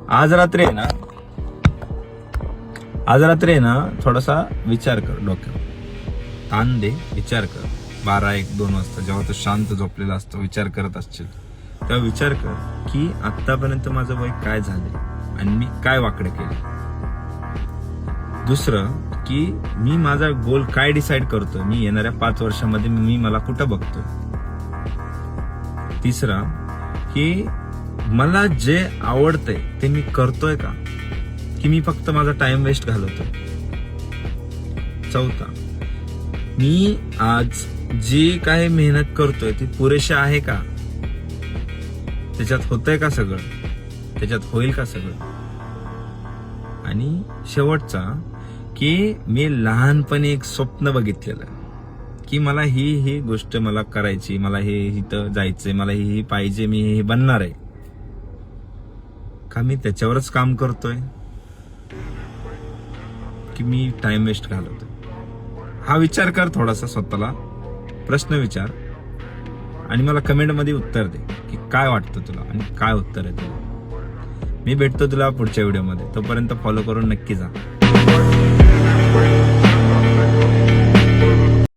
आज रात्री आहे ना थोडासा विचार कर डोक्यावर, ताण दे, विचार कर. 12-1-2 वाजता जेव्हा तू शांत झोपलेला असतो, विचार करत असशील तेव्हा विचार कर की आतापर्यंत माझं वय काय झालंय आणि मी काय वाकडे केले. दुसरं की मी माझा गोल काय डिसाईड करतोय, मी येणाऱ्या 5 वर्षामध्ये मी मला कुठं बघतोय. तिसरा की मला जे आवडतंय ते मी करतोय का, की मी फक्त माझा टाइम वेस्ट घालवतोय. चौथा, मी आज जी काही मेहनत करतोय ती पुरेशी आहे का, त्याच्यात होतंय का सगळं, त्याच्यात होईल का सगळं. आणि शेवटचा की मी लहानपणी एक स्वप्न बघितलेलं की मला ही गोष्ट मला करायची, मला हे इथं जायचंय, मला ही पाहिजे, मी हे बनणार आहे का, मी त्याच्यावरच काम करतोय की मी टाइम वेस्ट घालवतोय. हा विचार कर, थोडासा स्वतःला प्रश्न विचार आणि मला कमेंट मध्ये उत्तर दे की काय वाटतं तुला आणि काय उत्तर आहे तुला. मी भेटतो तुला पुढच्या व्हिडिओमध्ये, तोपर्यंत फॉलो करून नक्की जा.